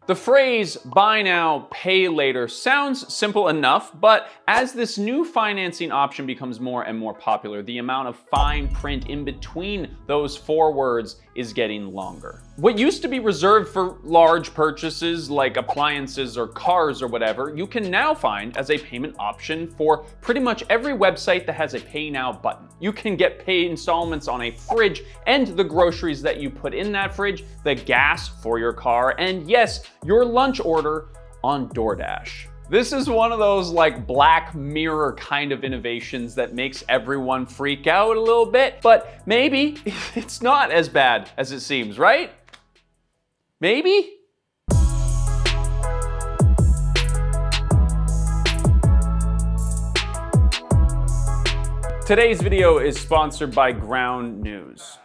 The phrase buy now, pay later sounds simple enough, but as this new financing option becomes more and more popular, the amount of fine print in between those four words is getting longer. What used to be reserved for large purchases like appliances or cars or whatever, you can now find as a payment option for pretty much every website that has a pay now button. You can get paid installments on a fridge and the groceries that you put in that fridge, the gas for your car, and yes, your lunch order on DoorDash. This is one of those like Black Mirror kind of innovations that makes everyone freak out a little bit, but maybe it's not as bad as it seems, right? Maybe? Today's video is sponsored by Ground News.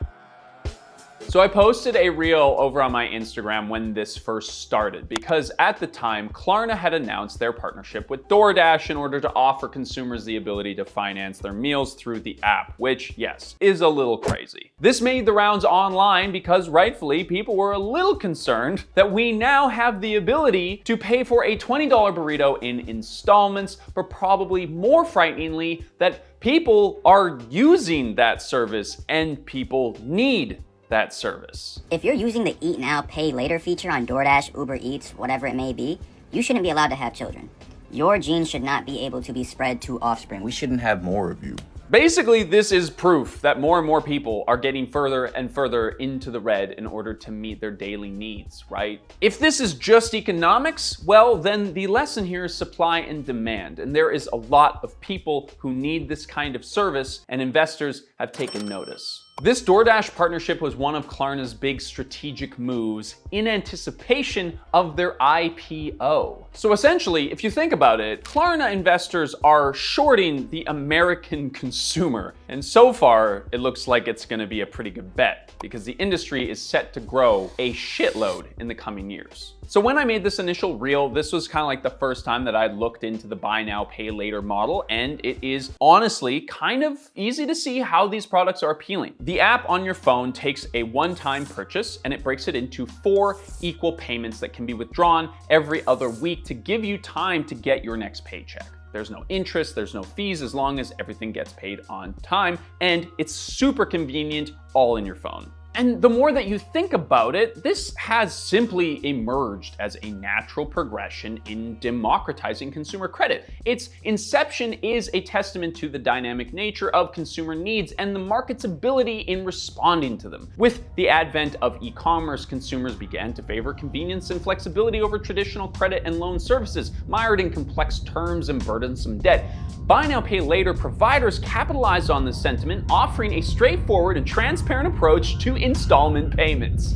So I posted a reel over on my Instagram when this first started because at the time, Klarna had announced their partnership with DoorDash in order to offer consumers the ability to finance their meals through the app, which, yes, is a little crazy. This made the rounds online because rightfully, people were a little concerned that we now have the ability to pay for a $20 burrito in installments, but probably more frighteningly, that people are using that service and people need that service. If you're using the Eat Now, Pay Later feature on DoorDash, Uber Eats, whatever it may be, you shouldn't be allowed to have children. Your genes should not be able to be spread to offspring. We shouldn't have more of you. Basically, this is proof that more and more people are getting further and further into the red in order to meet their daily needs, right? If this is just economics, well, then the lesson here is supply and demand. And there is a lot of people who need this kind of service, and investors have taken notice. This DoorDash partnership was one of Klarna's big strategic moves in anticipation of their IPO. So essentially, if you think about it, Klarna investors are shorting the American consumer. And so far, it looks like it's gonna be a pretty good bet because the industry is set to grow a shitload in the coming years. So when I made this initial reel, this was kind of like the first time that I looked into the buy now, pay later model, and it is honestly kind of easy to see how these products are appealing. The app on your phone takes a one-time purchase and it breaks it into 4 equal payments that can be withdrawn every other week to give you time to get your next paycheck. There's no interest, there's no fees as long as everything gets paid on time, and it's super convenient all in your phone. And the more that you think about it, this has simply emerged as a natural progression in democratizing consumer credit. Its inception is a testament to the dynamic nature of consumer needs and the market's ability in responding to them. With the advent of e-commerce, consumers began to favor convenience and flexibility over traditional credit and loan services, mired in complex terms and burdensome debt. Buy now, pay later providers capitalized on this sentiment, offering a straightforward and transparent approach to installment payments.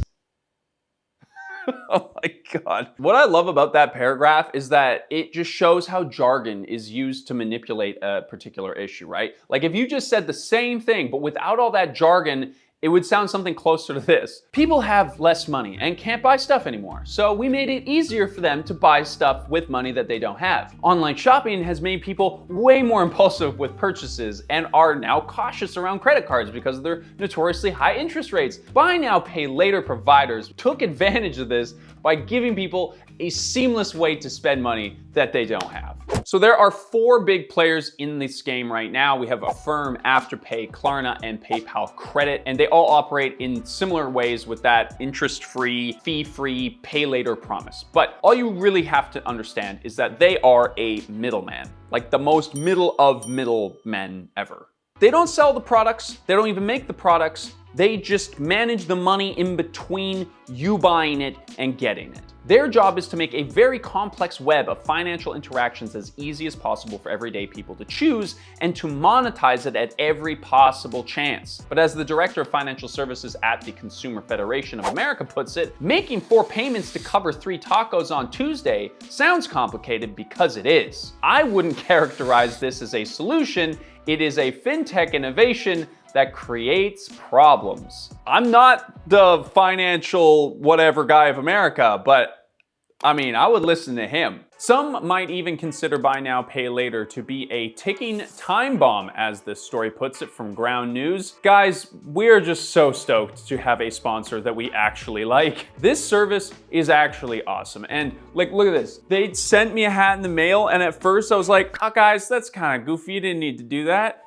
Oh my God. What I love about that paragraph is that it just shows how jargon is used to manipulate a particular issue, right? Like if you just said the same thing, but without all that jargon, it would sound something closer to this. People have less money and can't buy stuff anymore, so we made it easier for them to buy stuff with money that they don't have. Online shopping has made people way more impulsive with purchases and are now cautious around credit cards because of their notoriously high interest rates. Buy now, pay later providers took advantage of this by giving people a seamless way to spend money that they don't have. So there are 4 big players in this game right now. We have Affirm, Afterpay, Klarna, and PayPal Credit, and they all operate in similar ways with that interest-free, fee-free, pay later promise. But all you really have to understand is that they are a middleman, like the most middle of middlemen ever. They don't sell the products, they don't even make the products, they just manage the money in between you buying it and getting it. Their job is to make a very complex web of financial interactions as easy as possible for everyday people to choose and to monetize it at every possible chance. But as the director of financial services at the Consumer Federation of America puts it, making 4 payments to cover 3 tacos on Tuesday sounds complicated because it is. I wouldn't characterize this as a solution. It is a fintech innovation that creates problems. I'm not the financial whatever guy of America, but I mean, I would listen to him. Some might even consider buy now, pay later to be a ticking time bomb, as this story puts it from Ground News. Guys, we're just so stoked to have a sponsor that we actually like. This service is actually awesome. And like, look at this. They sent me a hat in the mail, and at first I was like, oh guys, that's kind of goofy. You didn't need to do that.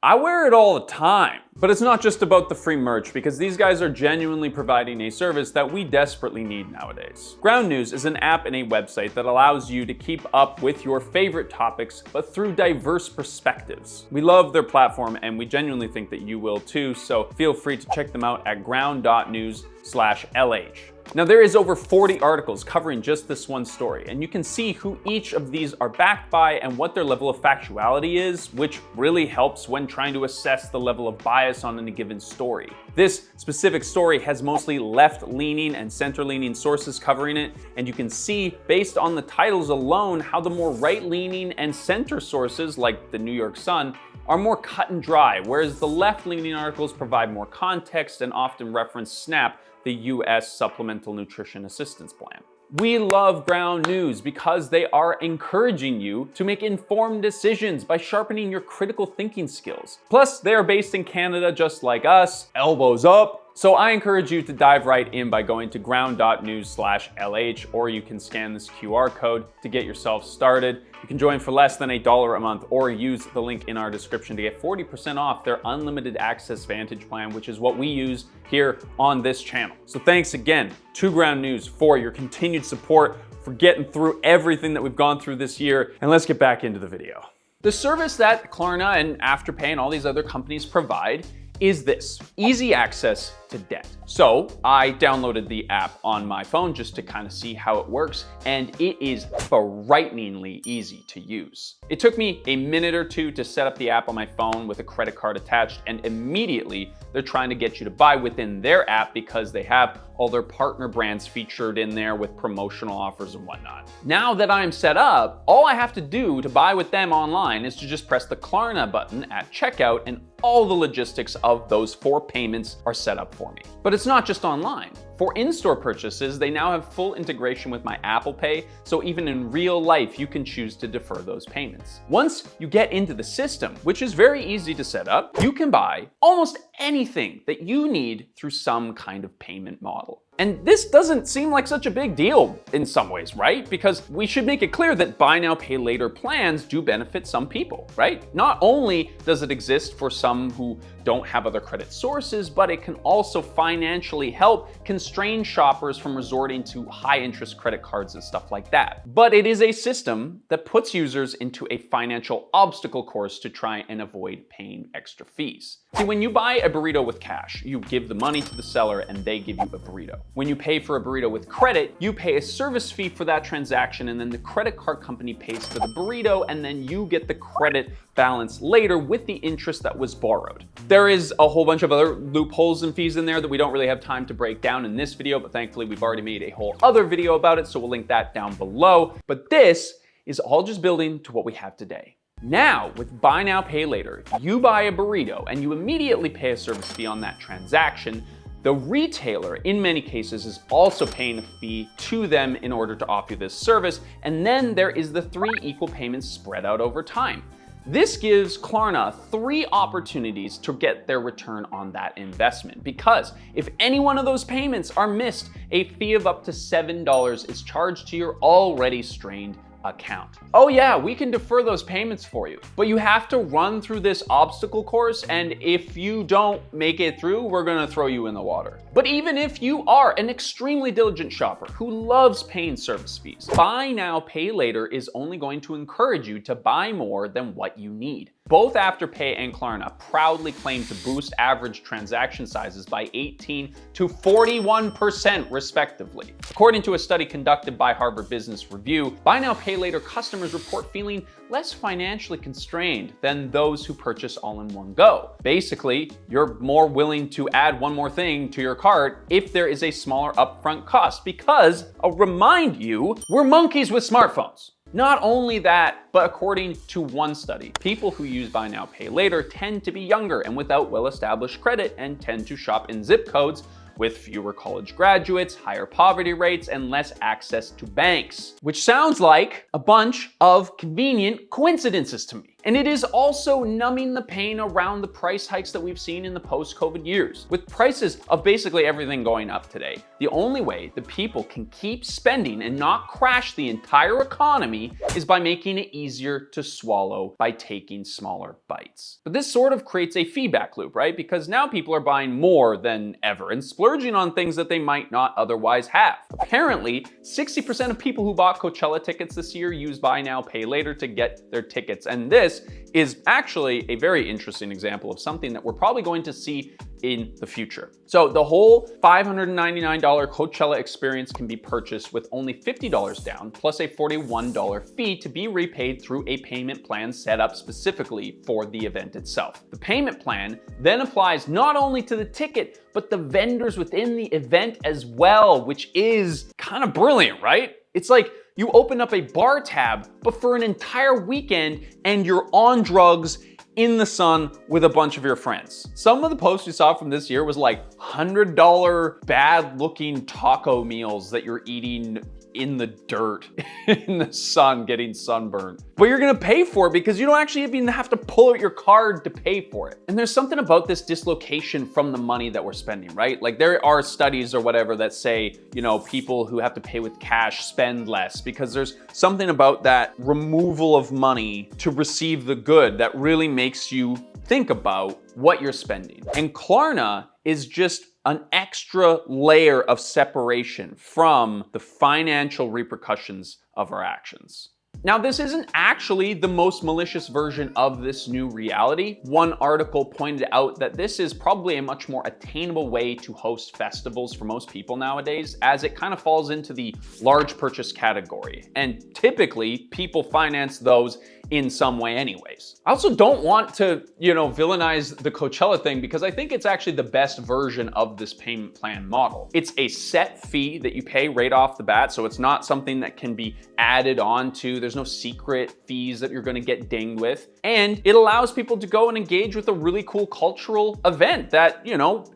I wear it all the time. But it's not just about the free merch, because these guys are genuinely providing a service that we desperately need nowadays. Ground News is an app and a website that allows you to keep up with your favorite topics, but through diverse perspectives. We love their platform, and we genuinely think that you will too, so feel free to check them out at ground.news/LH. Now, there is over 40 articles covering just this one story, and you can see who each of these are backed by and what their level of factuality is, which really helps when trying to assess the level of bias on any given story. This specific story has mostly left-leaning and center-leaning sources covering it, and you can see, based on the titles alone, how the more right-leaning and center sources, like the New York Sun, are more cut and dry, whereas the left-leaning articles provide more context and often reference SNAP, the U.S. Supplemental Nutrition Assistance Plan. We love Ground News because they are encouraging you to make informed decisions by sharpening your critical thinking skills. Plus, they are based in Canada just like us, elbows up. So I encourage you to dive right in by going to ground.news/LH, or you can scan this QR code to get yourself started. You can join for less than $1 a month, or use the link in our description to get 40% off their unlimited access Vantage plan, which is what we use here on this channel. So thanks again to Ground News for your continued support, for getting through everything that we've gone through this year. And let's get back into the video. The service that Klarna and Afterpay and all these other companies provide is this: easy access to debt. So I downloaded the app on my phone just to kind of see how it works, and it is frighteningly easy to use. It took me a minute or two to set up the app on my phone with a credit card attached, and immediately they're trying to get you to buy within their app because they have all their partner brands featured in there with promotional offers and whatnot. Now that I'm set up, all I have to do to buy with them online is to just press the Klarna button at checkout, and all the logistics of those 4 payments are set up for me. But it's not just online. For in-store purchases, they now have full integration with my Apple Pay, so even in real life, you can choose to defer those payments. Once you get into the system, which is very easy to set up, you can buy almost anything that you need through some kind of payment model. And this doesn't seem like such a big deal in some ways, right? Because we should make it clear that buy now, pay later plans do benefit some people, right? Not only does it exist for some who don't have other credit sources, but it can also financially help constrain shoppers from resorting to high interest credit cards and stuff like that. But it is a system that puts users into a financial obstacle course to try and avoid paying extra fees. See, when you buy a burrito with cash, you give the money to the seller and they give you a burrito. When you pay for a burrito with credit, you pay a service fee for that transaction, and then the credit card company pays for the burrito, and then you get the credit balance later with the interest that was borrowed. There is a whole bunch of other loopholes and fees in there that we don't really have time to break down in this video, but thankfully we've already made a whole other video about it, so we'll link that down below. But this is all just building to what we have today. Now, with buy now, pay later, you buy a burrito and you immediately pay a service fee on that transaction. The retailer, in many cases, is also paying a fee to them in order to offer this service, and then there is the 3 equal payments spread out over time. This gives Klarna 3 opportunities to get their return on that investment, because if any one of those payments are missed, a fee of up to $7 is charged to your already strained account. Oh yeah, we can defer those payments for you, but you have to run through this obstacle course, and if you don't make it through, we're gonna throw you in the water. But even if you are an extremely diligent shopper who loves paying service fees, buy now, pay later is only going to encourage you to buy more than what you need. Both Afterpay and Klarna proudly claim to boost average transaction sizes by 18 to 41% respectively. According to a study conducted by Harvard Business Review, buy now, pay later customers report feeling less financially constrained than those who purchase all in one go. Basically, you're more willing to add one more thing to your cart if there is a smaller upfront cost, because I'll remind you, we're monkeys with smartphones. Not only that, but according to one study, people who use buy now, pay later tend to be younger and without well-established credit, and tend to shop in zip codes with fewer college graduates, higher poverty rates, and less access to banks. Which sounds like a bunch of convenient coincidences to me. And it is also numbing the pain around the price hikes that we've seen in the post-COVID years. With prices of basically everything going up today, the only way the people can keep spending and not crash the entire economy is by making it easier to swallow by taking smaller bites. But this sort of creates a feedback loop, right? Because now people are buying more than ever and splurging on things that they might not otherwise have. Apparently, 60% of people who bought Coachella tickets this year used buy now, pay later to get their tickets. And this is actually a very interesting example of something that we're probably going to see in the future. So the whole $599 Coachella experience can be purchased with only $50 down, plus a $41 fee to be repaid through a payment plan set up specifically for the event itself. The payment plan then applies not only to the ticket, but the vendors within the event as well, which is kind of brilliant, right? It's like you open up a bar tab, but for an entire weekend, and you're on drugs in the sun with a bunch of your friends. Some of the posts we saw from this year was like $100 bad looking taco meals that you're eating in the dirt, in the sun, getting sunburned. But you're gonna pay for it because you don't actually even have to pull out your card to pay for it. And there's something about this dislocation from the money that we're spending, right? Like there are studies or whatever that say, you know, people who have to pay with cash spend less because there's something about that removal of money to receive the good that really makes you think about what you're spending. And Klarna is just an extra layer of separation from the financial repercussions of our actions. Now, this isn't actually the most malicious version of this new reality. One article pointed out that this is probably a much more attainable way to host festivals for most people nowadays, as it kind of falls into the large purchase category. And typically, people finance those in some way anyways. I also don't want to, villainize the Coachella thing because I think it's actually the best version of this payment plan model. It's a set fee that you pay right off the bat, so it's not something that can be added on to. There's no secret fees that you're gonna get dinged with. And it allows people to go and engage with a really cool cultural event that,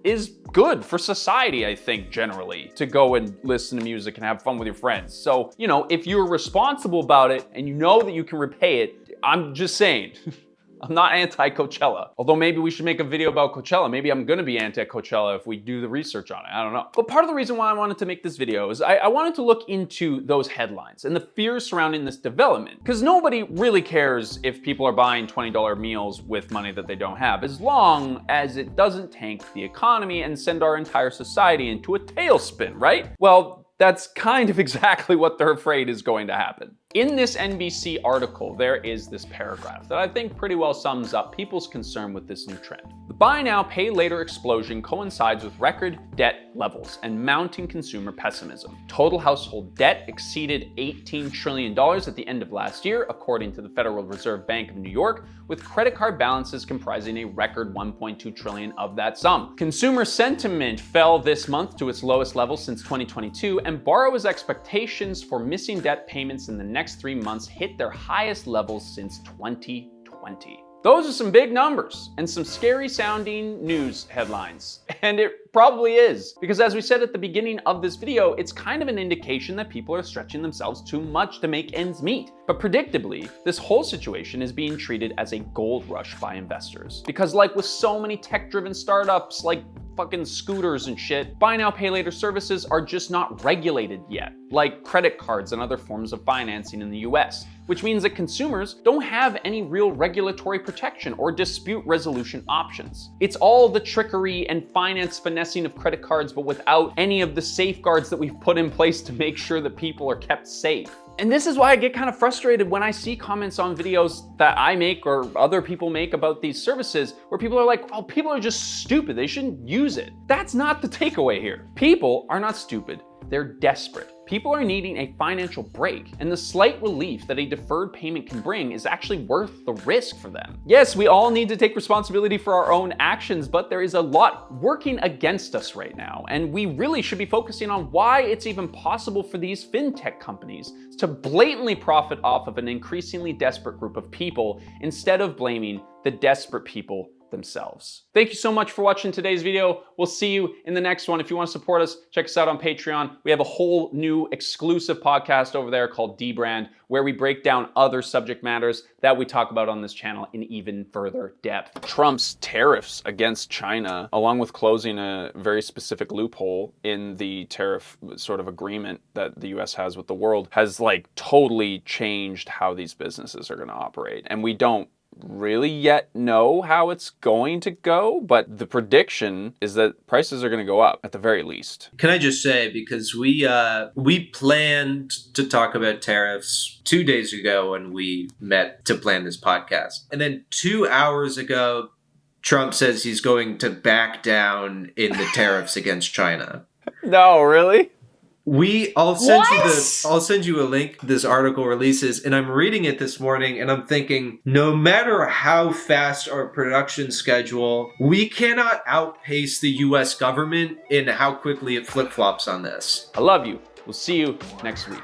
is good for society, I think, generally, to go and listen to music and have fun with your friends. So, if you're responsible about it and you know that you can repay it, I'm just saying, I'm not anti-Coachella. Although maybe we should make a video about Coachella. Maybe I'm gonna be anti-Coachella if we do the research on it, I don't know. But part of the reason why I wanted to make this video is I wanted to look into those headlines and the fears surrounding this development. Because nobody really cares if people are buying $20 meals with money that they don't have, as long as it doesn't tank the economy and send our entire society into a tailspin, right? Well, that's kind of exactly what they're afraid is going to happen. In this NBC article, there is this paragraph that I think pretty well sums up people's concern with this new trend. The buy now, pay later explosion coincides with record debt levels and mounting consumer pessimism. Total household debt exceeded $18 trillion at the end of last year, according to the Federal Reserve Bank of New York, with credit card balances comprising a record $1.2 trillion of that sum. Consumer sentiment fell this month to its lowest level since 2022, and borrowers' expectations for missing debt payments in the next 3 months hit their highest levels since 2020. Those are some big numbers and some scary sounding news headlines. And it probably is, because as we said at the beginning of this video, it's kind of an indication that people are stretching themselves too much to make ends meet. But predictably, this whole situation is being treated as a gold rush by investors. Because like with so many tech-driven startups like fucking scooters and shit, buy now, pay later services are just not regulated yet, like credit cards and other forms of financing in the US, which means that consumers don't have any real regulatory protection or dispute resolution options. It's all the trickery and finance finessing of credit cards, but without any of the safeguards that we've put in place to make sure that people are kept safe. And this is why I get kind of frustrated when I see comments on videos that I make or other people make about these services where people are like, oh, people are just stupid, they shouldn't use it. That's not the takeaway here. People are not stupid, they're desperate. People are needing a financial break, and the slight relief that a deferred payment can bring is actually worth the risk for them. Yes, we all need to take responsibility for our own actions, but there is a lot working against us right now, and we really should be focusing on why it's even possible for these fintech companies to blatantly profit off of an increasingly desperate group of people instead of blaming the desperate people themselves. Thank you so much for watching today's video. We'll see you in the next one. If you want to support us, check us out on Patreon. We have a whole new exclusive podcast over there called Dbrand, where we break down other subject matters that we talk about on this channel in even further depth. Trump's tariffs against China, along with closing a very specific loophole in the tariff sort of agreement that the US has with the world, has like totally changed how these businesses are going to operate. And we don't really yet know how it's going to go, but the prediction is that prices are going to go up at the very least. Can I just say, because we planned to talk about tariffs 2 days ago when we met to plan this podcast, and then 2 hours ago Trump says he's going to back down in the tariffs against China. No, really? I'll send you a link. This article releases, and I'm reading it this morning, and I'm thinking, no matter how fast our production schedule, we cannot outpace the U.S. government in how quickly it flip-flops on this. I love you. We'll see you next week.